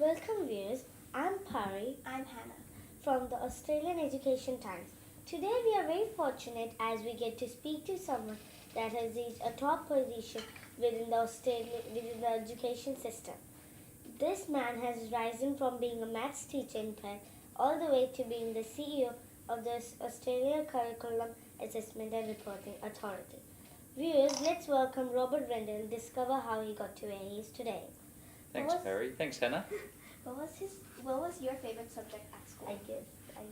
Welcome viewers, I'm Pari. I'm Hannah. From the Australian Education Times. Today we are very fortunate as we get to speak to someone that has reached a top position within the education system. This man has risen from being a maths teacher in Perth all the way to being the CEO of the Australia Curriculum Assessment and Reporting Authority. Viewers, let's welcome Robert Randall and discover how he got to where he is today. Thanks, Perry. Thanks, Hannah. What was your favorite subject at school? I guess.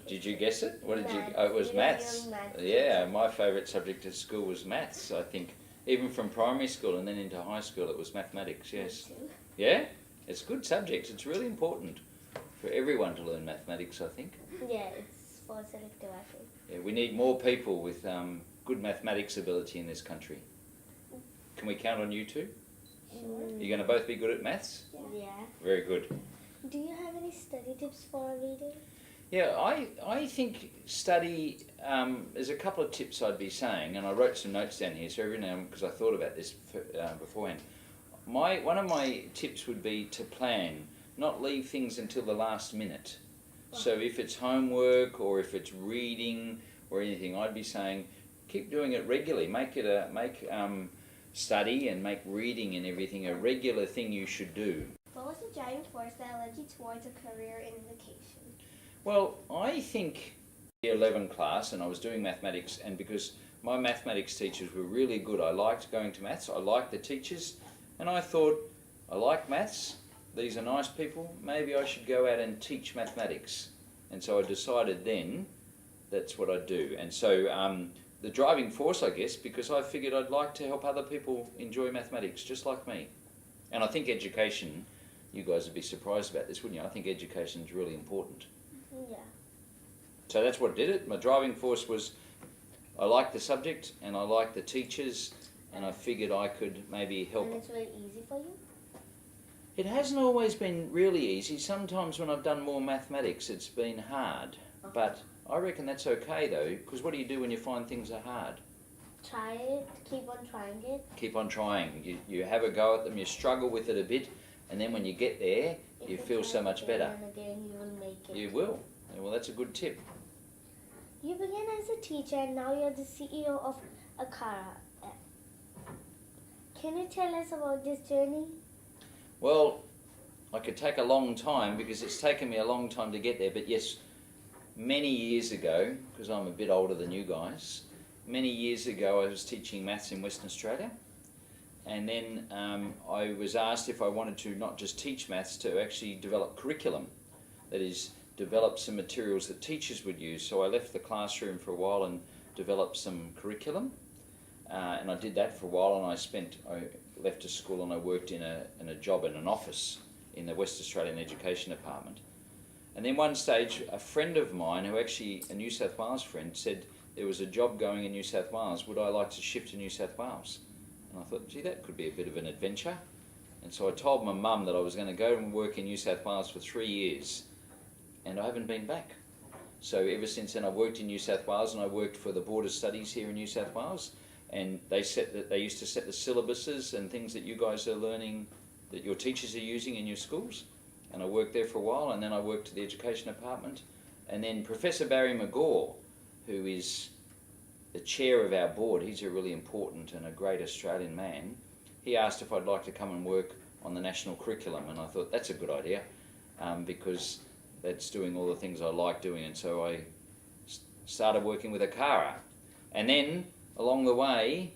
Did you guess it? What did you? Maths. Oh, it was You maths. were maths Yeah, teacher. my favourite subject at school was maths. I think even from primary school and then into high school, it was mathematics. Yes. Me too. Yeah, it's a good subject. It's really important for everyone to learn mathematics. I think. Yeah, it's for selective, I think. Yeah, we need more people with good mathematics ability in this country. Can we count on you two? Sure. You're going to both be good at maths? Yeah. Very good. Do you have any study tips for our readers? Yeah, I think study, there's a couple of tips I'd be saying, and I wrote some notes down here, so every now and then, because I thought about this beforehand. One of my tips would be to plan, not leave things until the last minute. So if it's homework or if it's reading or anything, I'd be saying keep doing it regularly. Make study and make reading and everything a regular thing you should do. What was the driving force that led you towards a career in education? Well, I think year 11 class, and I was doing mathematics, and because my mathematics teachers were really good, I liked going to maths, I liked the teachers, and I thought, I like maths, these are nice people, maybe I should go out and teach mathematics. And so I decided then that's what I'd do. And so the driving force, I guess, because I figured I'd like to help other people enjoy mathematics just like me. And I think education, you guys would be surprised about this, wouldn't you? I think education is really important. Yeah. So that's what did it. My driving force was I liked the subject and I liked the teachers, and I figured I could maybe help. And it's very easy for you? It hasn't always been really easy. Sometimes when I've done more mathematics it's been hard. But I reckon that's okay though, because what do you do when you find things are hard? Try it, keep on trying it. Keep on trying. You have a go at them, you struggle with it a bit, and then when you get there, If you you feel try so much again better. and again, you will make it. You will. Yeah, well, that's a good tip. You began as a teacher and now you're the CEO of ACARA. Can you tell us about this journey? Well, I could take a long time because it's taken me a long time to get there, but yes, many years ago, because I'm a bit older than you guys, many years ago I was teaching maths in Western Australia, and then I was asked if I wanted to not just teach maths, to actually develop curriculum, that is, develop some materials that teachers would use. So I left the classroom for a while and developed some curriculum, and I did that for a while, and I left a school and I worked in a job in an office in the West Australian Education Department. And then one stage, a friend of mine, who actually, a New South Wales friend, said there was a job going in New South Wales, would I like to shift to New South Wales? And I thought, gee, that could be a bit of an adventure. And so I told my mum that I was going to go and work in New South Wales for 3 years, and I haven't been back. So ever since then I've worked in New South Wales, and I worked for the Board of Studies here in New South Wales, and they used to set the syllabuses and things that you guys are learning, that your teachers are using in your schools. And I worked there for a while, and then I worked at the Education Department. And then Professor Barry McGaw, who is the chair of our board, he's a really important and a great Australian man, he asked if I'd like to come and work on the national curriculum, and I thought that's a good idea, because that's doing all the things I like doing. And so I started working with ACARA. And then, along the way,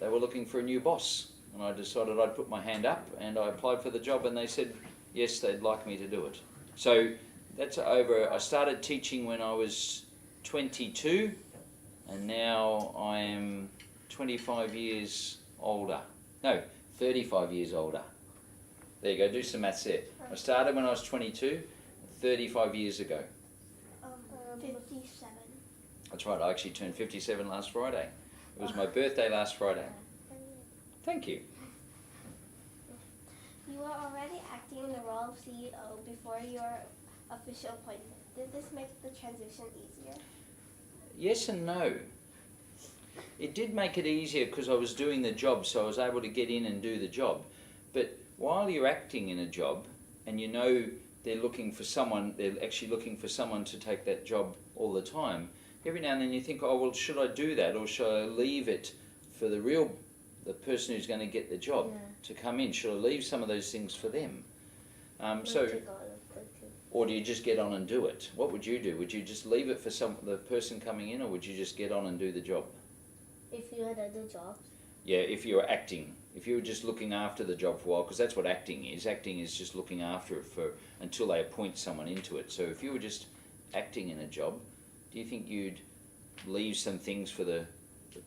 they were looking for a new boss, and I decided I'd put my hand up, and I applied for the job, and they said yes, they'd like me to do it. So that's over. I started teaching when I was 22, and now I am 25 years older. No, 35 years older. There you go, do some maths there. I started when I was 22, 35 years ago. 57. That's right, I actually turned 57 last Friday. It was my birthday last Friday. Thank you. You were already acting in the role of CEO before your official appointment. Did this make the transition easier? Yes and no. It did make it easier because I was doing the job, so I was able to get in and do the job. But while you're acting in a job, and you know they're looking for someone, they're actually looking for someone to take that job all the time, every now and then you think, oh, well, should I do that, or should I leave it for the person who's going to get the job to come in? Should I leave some of those things for them? Or do you just get on and do it? What would you do? Would you just leave it for the person coming in, or would you just get on and do the job? If you had other jobs? Yeah, if you were acting. If you were just looking after the job for a while, because that's what acting is. Acting is just looking after it until they appoint someone into it. So if you were just acting in a job, do you think you'd leave some things for the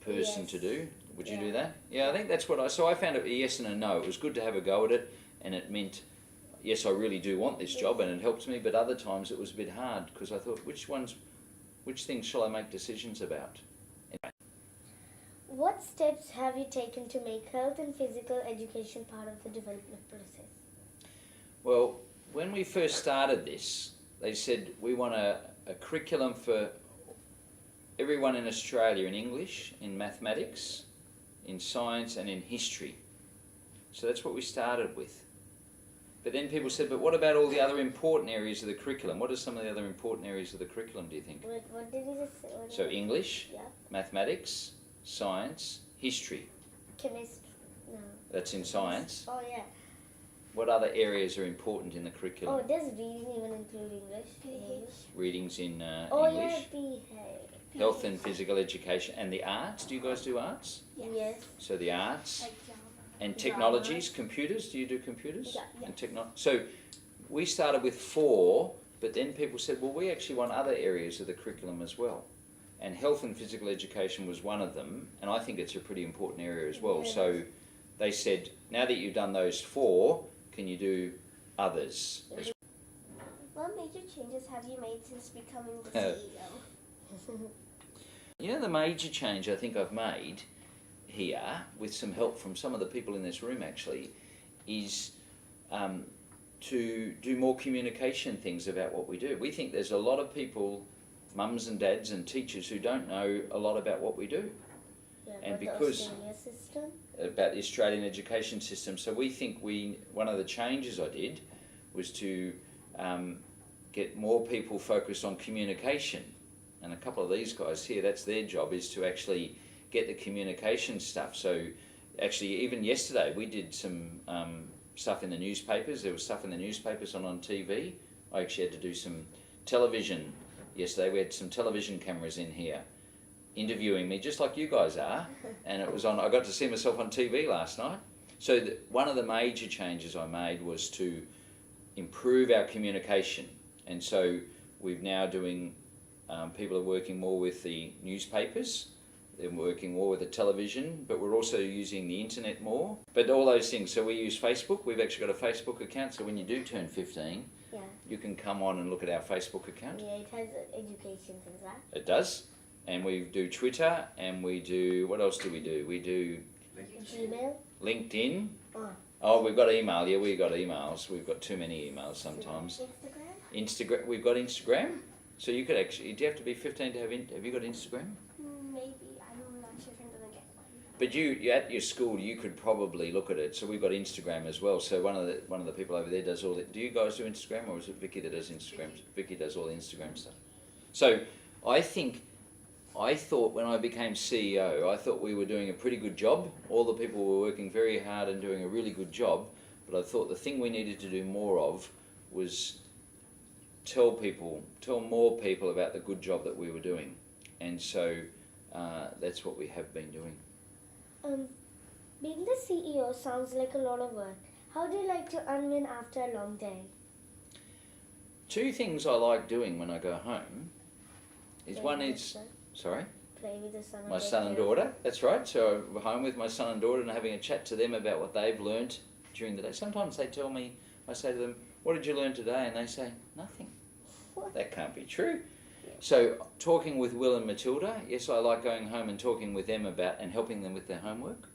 person to do? Would you do that? Yeah, I think that's what so I found it a yes and a no. It was good to have a go at it, and it meant, yes, I really do want this job, and it helps me, but other times it was a bit hard, because I thought, which things shall I make decisions about? Anyway. What steps have you taken to make health and physical education part of the development process? Well, when we first started this, they said we want a curriculum for everyone in Australia in English, in mathematics, in science and in history. So that's what we started with. But then people said, but what about all the other important areas of the curriculum? What are some of the other important areas of the curriculum, do you think? What did you just say? So English, mathematics, science, history. Chemistry? No. That's in science. Oh, yeah. What other areas are important in the curriculum? Oh, does reading even include English? Readings in Oh, English. yeah, Health and physical education. And the arts? Do you guys do arts? Yes. So the arts. Like drama. And technologies, computers. Do you do computers? Yeah. And so we started with 4, but then people said, well, we actually want other areas of the curriculum as well. And health and physical education was one of them, and I think it's a pretty important area as well. So they said, now that you've done those 4, can you do others? What major changes have you made since becoming the CEO? You know, the major change I think I've made here, with some help from some of the people in this room actually, is to do more communication things about what we do. We think there's a lot of people, mums and dads and teachers, who don't know a lot about what we do. And because about the Australian education system, so we think one of the changes I did was to get more people focused on communication, and a couple of these guys here, that's their job, is to actually get the communication stuff. So actually even yesterday we did some stuff in the newspapers. There was stuff in the newspapers on TV. I actually had to do some television yesterday. We had some television cameras in here interviewing me, just like you guys are, and it was on. I got to see myself on TV last night. So one of the major changes I made was to improve our communication, and so we're now doing, people are working more with the newspapers, they're working more with the television, but we're also using the internet more. But all those things, so we use Facebook. We've actually got a Facebook account, so when you do turn 15, you can come on and look at our Facebook account. Yeah, it has education things, right? It does. And we do Twitter, and we do, what else do? We do Gmail? LinkedIn. Oh, we've got email. Yeah, we've got emails. We've got too many emails sometimes. Instagram. We've got Instagram. So you could actually, do you have to be 15 to have you got Instagram? Maybe. I'm not sure if I'm going to get one. But you at your school, you could probably look at it. So we've got Instagram as well. So one of the people over there does all that. Do you guys do Instagram, or is it Vicky that does Instagram? Vicky does all the Instagram stuff. So I thought when I became CEO, I thought we were doing a pretty good job. All the people were working very hard and doing a really good job. But I thought the thing we needed to do more of was tell more people about the good job that we were doing. And so that's what we have been doing. Being the CEO sounds like a lot of work. How do you like to unwind after a long day? 2 things I like doing when I go home is one is... Sorry? Play with the son and my son and daughter, that's right. So I'm home with my son and daughter and having a chat to them about what they've learnt during the day. Sometimes they tell me, I say to them, what did you learn today? And they say, nothing. That can't be true. So talking with Will and Matilda, yes, I like going home and talking with them about and helping them with their homework.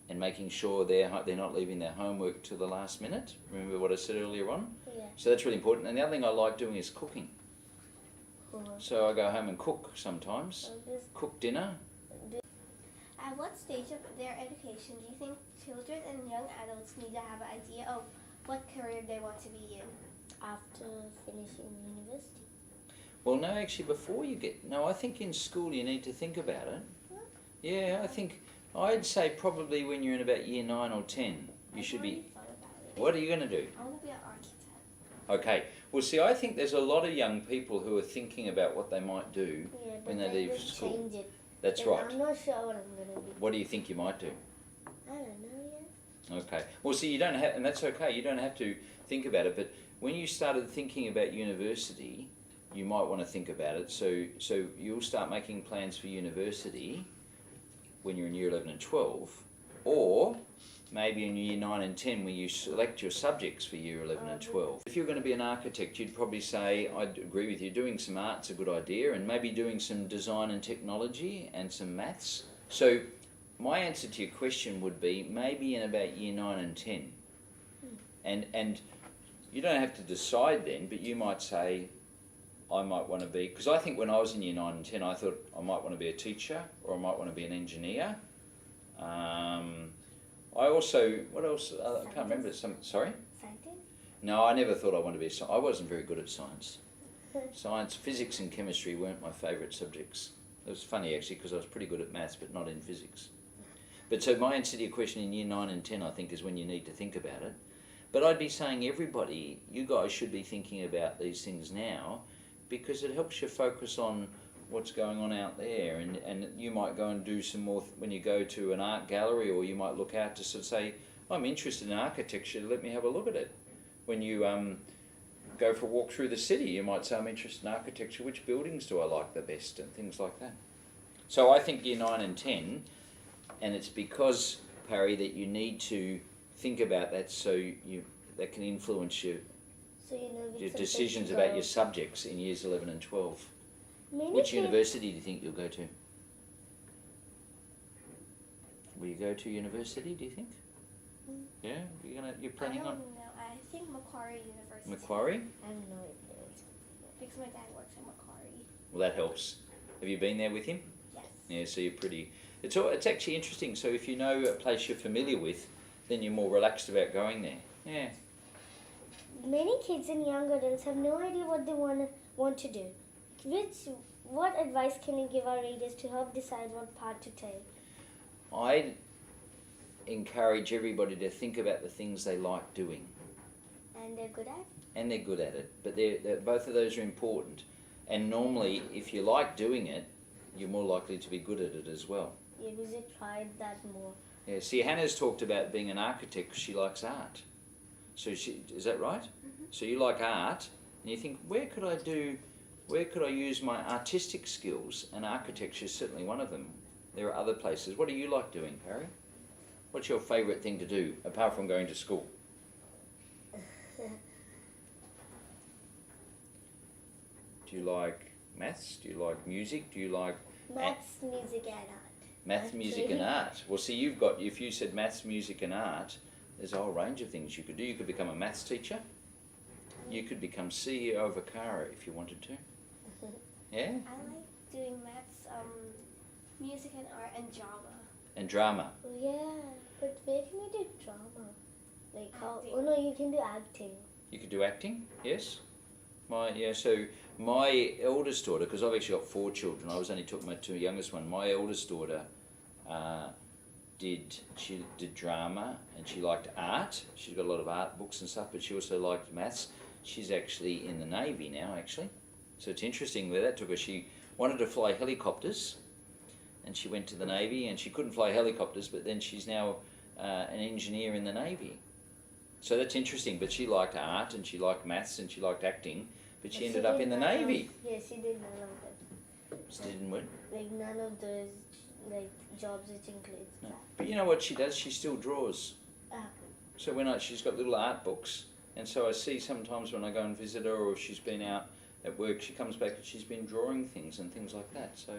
And making sure they're not leaving their homework to the last minute. Remember what I said earlier on? Yeah. So that's really important. And the other thing I like doing is cooking. So I go home and cook sometimes, cook dinner. At what stage of their education do you think children and young adults need to have an idea of what career they want to be in. After finishing university. Well, no, actually, before you get... No, I think in school you need to think about it. Yeah, I think... I'd say probably when you're in about year 9 or 10, you should be... Thought about it. What are you going to do? I want to be an architect. Okay. Well, see, I think there's a lot of young people who are thinking about what they might do Yeah, but when they then leave they school. change it. That's Then right. I'm not sure what I'm going to be. What do you think you might do? I don't know yet. Okay. Well, see, you don't have... And that's okay. You don't have to think about it. But when you started thinking about university, you might want to think about it. So you'll start making plans for university when you're in year 11 and 12, or maybe in year 9 and 10 when you select your subjects for year 11 and 12. If you're going to be an architect, you'd probably say, I'd agree with you, doing some art's a good idea, and maybe doing some design and technology and some maths. So my answer to your question would be maybe in about year 9 and 10. And you don't have to decide then, but you might say, I might want to be, because I think when I was in year 9 and 10, I thought I might want to be a teacher, or I might want to be an engineer. I also, what else? I can't remember. Sorry? Scientist? No, I never thought I wanted to be a scientist. I wasn't very good at science. Science, physics and chemistry weren't my favourite subjects. It was funny actually, because I was pretty good at maths, but not in physics. But so my answer to your question in year 9 and 10, I think, is when you need to think about it. But I'd be saying everybody, you guys should be thinking about these things now, because it helps you focus on what's going on out there, and you might go and do some more when you go to an art gallery, or you might look out to sort of say, I'm interested in architecture, let me have a look at it. When you go for a walk through the city, you might say, I'm interested in architecture, which buildings do I like the best, and things like that. So I think year 9 and 10, and it's because, Parry, that you need to think about that, so that can influence you. So you know Your which decisions subject to about go. your subjects in years 11 and 12. Many Which kids- university do you think you'll go to? Will you go to university, do you think? Yeah? You're I planning don't on know. I think Macquarie University. Macquarie? I have no idea. Because my dad works at Macquarie. Well, that helps. Have you been there with him? Yes. Yeah, so you're pretty... It's actually interesting. So if you know a place you're familiar with, then you're more relaxed about going there. Yeah. Many kids and young adults have no idea what they want to do. What advice can you give our readers to help decide what path to take? I encourage everybody to think about the things they like doing. And they're good at? And they're good at it. But both of those are important. And normally, if you like doing it, you're more likely to be good at it as well. Yeah, because you tried that more. Yeah, see, Hannah's talked about being an architect because she likes art. So is that right? Mm-hmm. So you like art, and you think, where could I use my artistic skills? And architecture is certainly one of them. There are other places. What do you like doing, Parry? What's your favourite thing to do, apart from going to school? Do you like maths? Do you like music? Do you like Maths, music, and art. maths, music and art? Well, see, if you said maths, music and art, there's a whole range of things you could do. You could become a maths teacher. You could become CEO of ACARA if you wanted to. Yeah? I like doing maths, music and art, and drama. And drama. Oh, yeah, but where can you do drama? Like how? Acting. Oh no, you can do acting. You could do acting, yes. So my eldest daughter, because I've actually got 4 children, I was only talking about 2 youngest one. My eldest daughter did drama, and she liked art. She's got a lot of art books and stuff, but she also liked maths. She's actually in the Navy now, actually. So it's interesting where that took her. She wanted to fly helicopters, and she went to the Navy, and she couldn't fly helicopters, but then she's now an engineer in the Navy. So that's interesting, but she liked art, and she liked maths, and she liked acting, but she ended up did in the none of- Navy. Yeah, she did none of them. She didn't win. Like none of those jobs which includes No. that. But you know what she does? She still draws. Ah. So she's got little art books, and so I see sometimes when I go and visit her, or if she's been out at work, she comes back and she's been drawing things and things like that. So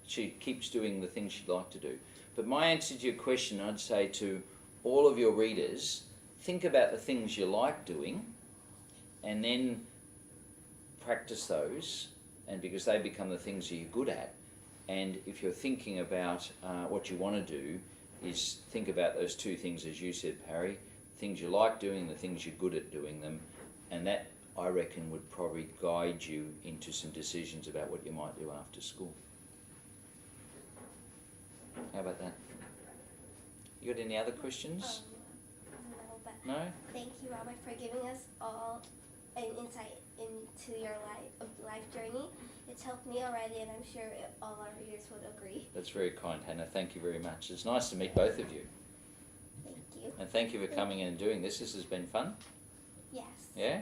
she keeps doing the things she'd like to do. But my answer to your question, I'd say to all of your readers, think about the things you like doing, and then practice those, and because they become the things you're good at. And if you're thinking about what you want to do, is think about those 2 things, as you said, Parry. things you like doing, the things you're good at doing them, and that, I reckon, would probably guide you into some decisions about what you might do after school. How about that? You got any other questions? No, but No? thank you, Robert, for giving us all an insight into your life journey. It's helped me already, and I'm sure all our readers would agree. That's very kind, Hannah. Thank you very much. It's nice to meet both of you. Thank you. And thank you for coming in and doing this. This has been fun. Yes. Yeah?